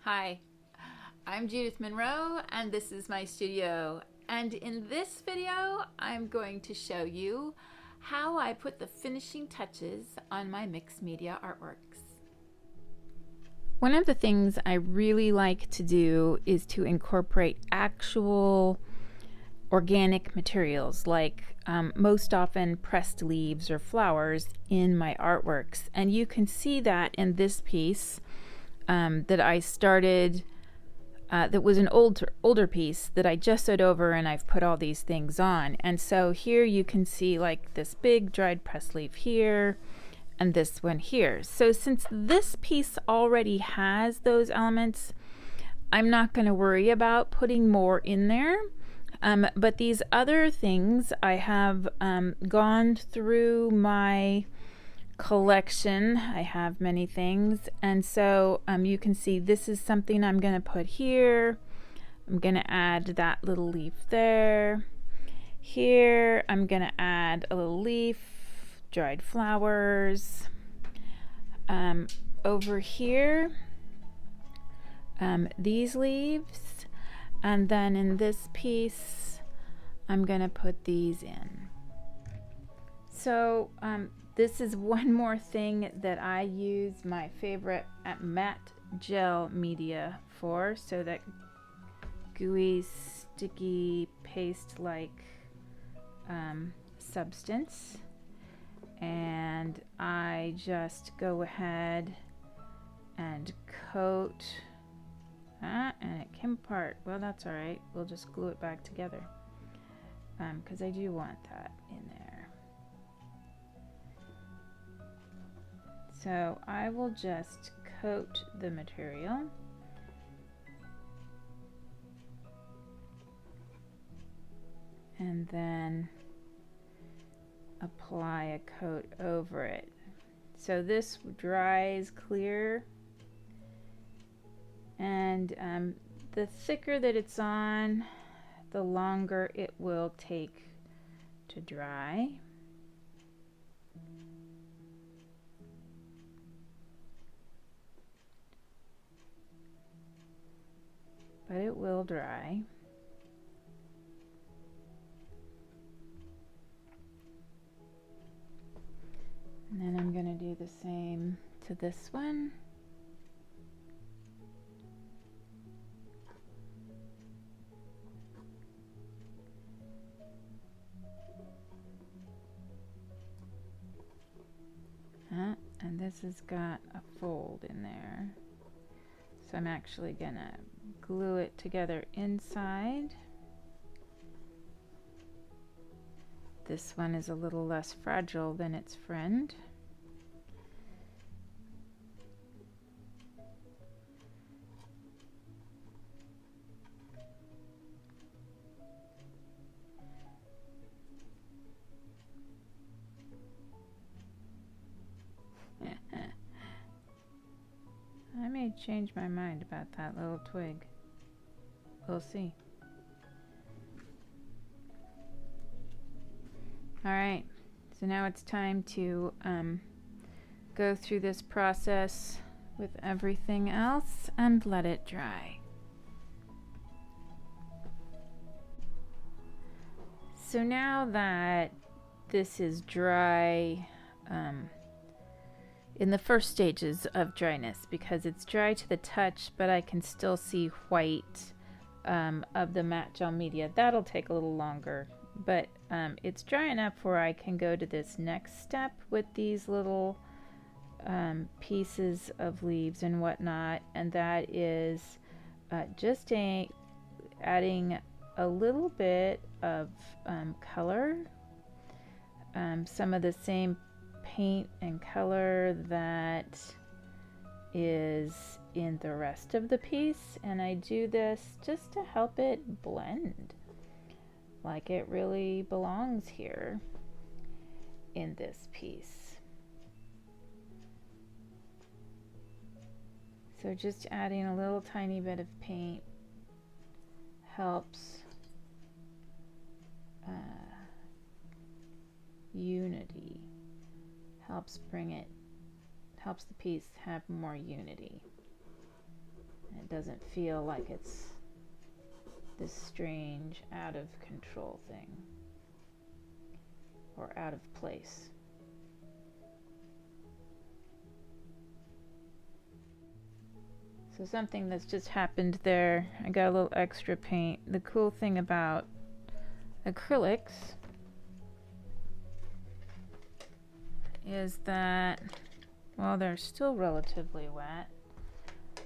Hi, I'm Judith Monroe and this is my studio, and in this video I'm going to show you how I put the finishing touches on my mixed media artworks. One of the things I really like to do is to incorporate actual organic materials, like most often pressed leaves or flowers, in my artworks, and you can see that in this piece that I started, that was an older piece that I just sewed over, and I've put all these things on. And so here you can see like this big dried press leaf here and this one here. So since this piece already has those elements, I'm not going to worry about putting more in there. But these other things, I have gone through my collection. I have many things, and so you can see this is something I'm going to put here. I'm going to add that little leaf there. Here I'm going to add a little leaf, dried flowers. Over here, these leaves, and then in this piece I'm going to put these in. So this is one more thing that I use my favorite matte gel media for, so that gooey, sticky, paste-like substance. And I just go ahead and coat, and it came apart. Well, that's all right. We'll just glue it back together, because I do want that in there. So I will just coat the material. And then apply a coat over it. So this dries clear, and the thicker that it's on, the longer it will take to dry. But it will dry. And then I'm going to do the same to this one. And this has got a fold in there. So I'm actually going to glue it together inside. This one is a little less fragile than its friend. I may change my mind about that little twig. We'll see. Alright, so now it's time to go through this process with everything else and let it dry. So now that this is dry, in the first stages of dryness, because it's dry to the touch, but I can still see white of the matte gel media. That'll take a little longer, but it's dry enough where I can go to this next step with these little pieces of leaves and whatnot, and that is just adding a little bit of color, some of the same paint and color that is in the rest of the piece, and I do this just to help it blend like it really belongs here in this piece. So just adding a little tiny bit of paint helps unity, helps the piece have more unity. It doesn't feel like it's this strange out of control thing or out of place. So something that's just happened there, I got a little extra paint. The cool thing about acrylics is that while they're still relatively wet,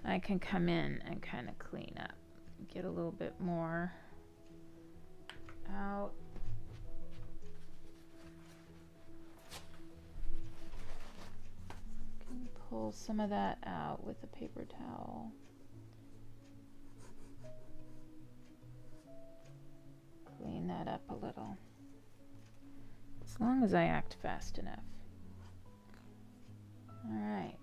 I can come in and kind of clean up, get a little bit more out. Can pull some of that out with a paper towel. Clean that up a little, as long as I act fast enough. All right.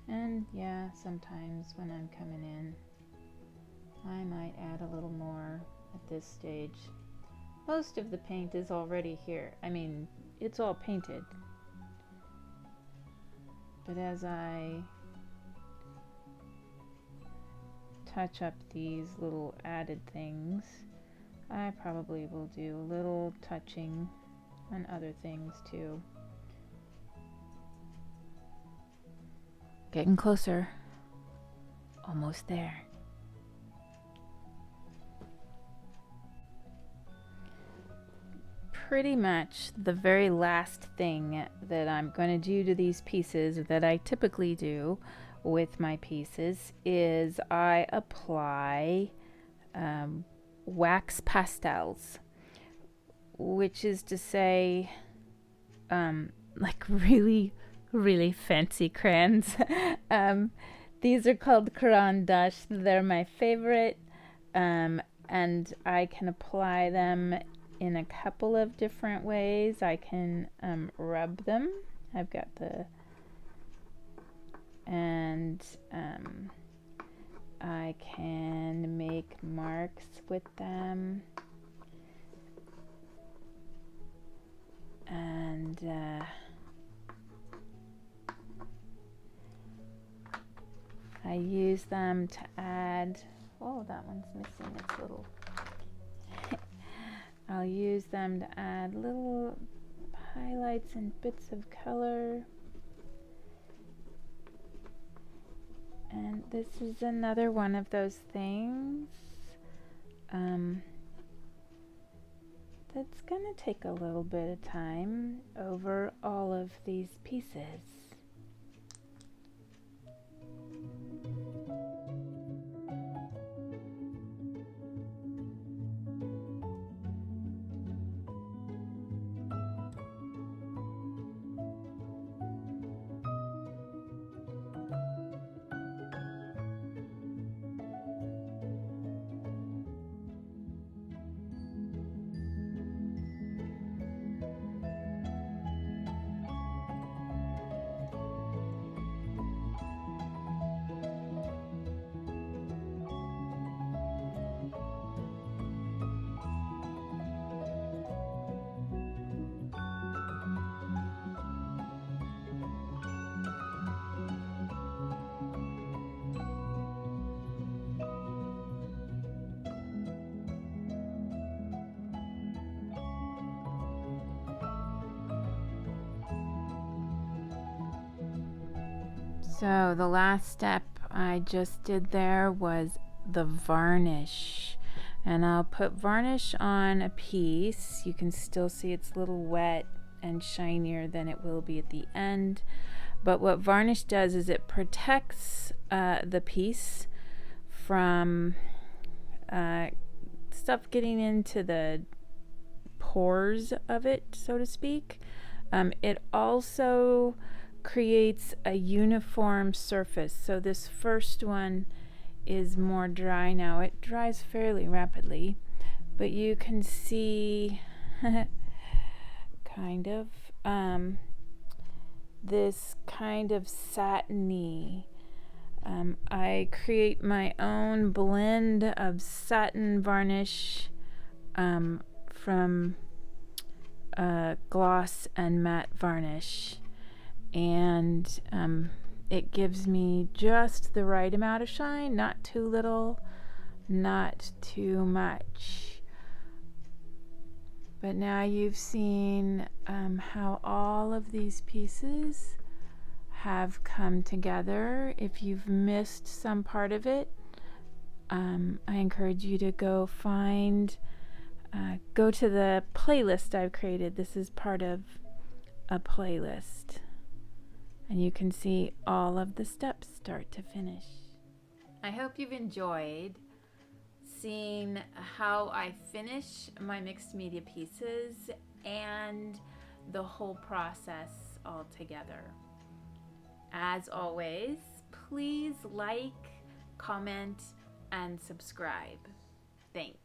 And yeah, sometimes when I'm coming in, I might add a little more at this stage. Most of the paint is already here. I mean, it's all painted. But as I touch up these little added things, I probably will do a little touching on other things too. Getting closer. Almost there. Pretty much the very last thing that I'm going to do to these pieces, that I typically do with my pieces, is I apply wax pastels, which is to say like really fancy crayons. These are called Caran d'Ache. They're my favorite, and I can apply them in a couple of different ways. I can rub them. I've got the, and I can make marks with them, and I use them to add, oh, that one's missing its little, I'll use them to add little highlights and bits of color. And this is another one of those things that's gonna take a little bit of time over all of these pieces. So the last step I just did there was the varnish, and I'll put varnish on a piece. You can still see it's a little wet and shinier than it will be at the end, but what varnish does is it protects the piece from stuff getting into the pores of it, so to speak. It also creates a uniform surface. So this first one is more dry now. It dries fairly rapidly, but you can see kind of this kind of satiny. I create my own blend of satin varnish from gloss and matte varnish, and it gives me just the right amount of shine, not too little, not too much. But now you've seen how all of these pieces have come together. If you've missed some part of it, I encourage you to go to the playlist I've created. This is part of a playlist, and you can see all of the steps start to finish. I hope you've enjoyed seeing how I finish my mixed media pieces and the whole process all together. As always, please like, comment, and subscribe. Thanks.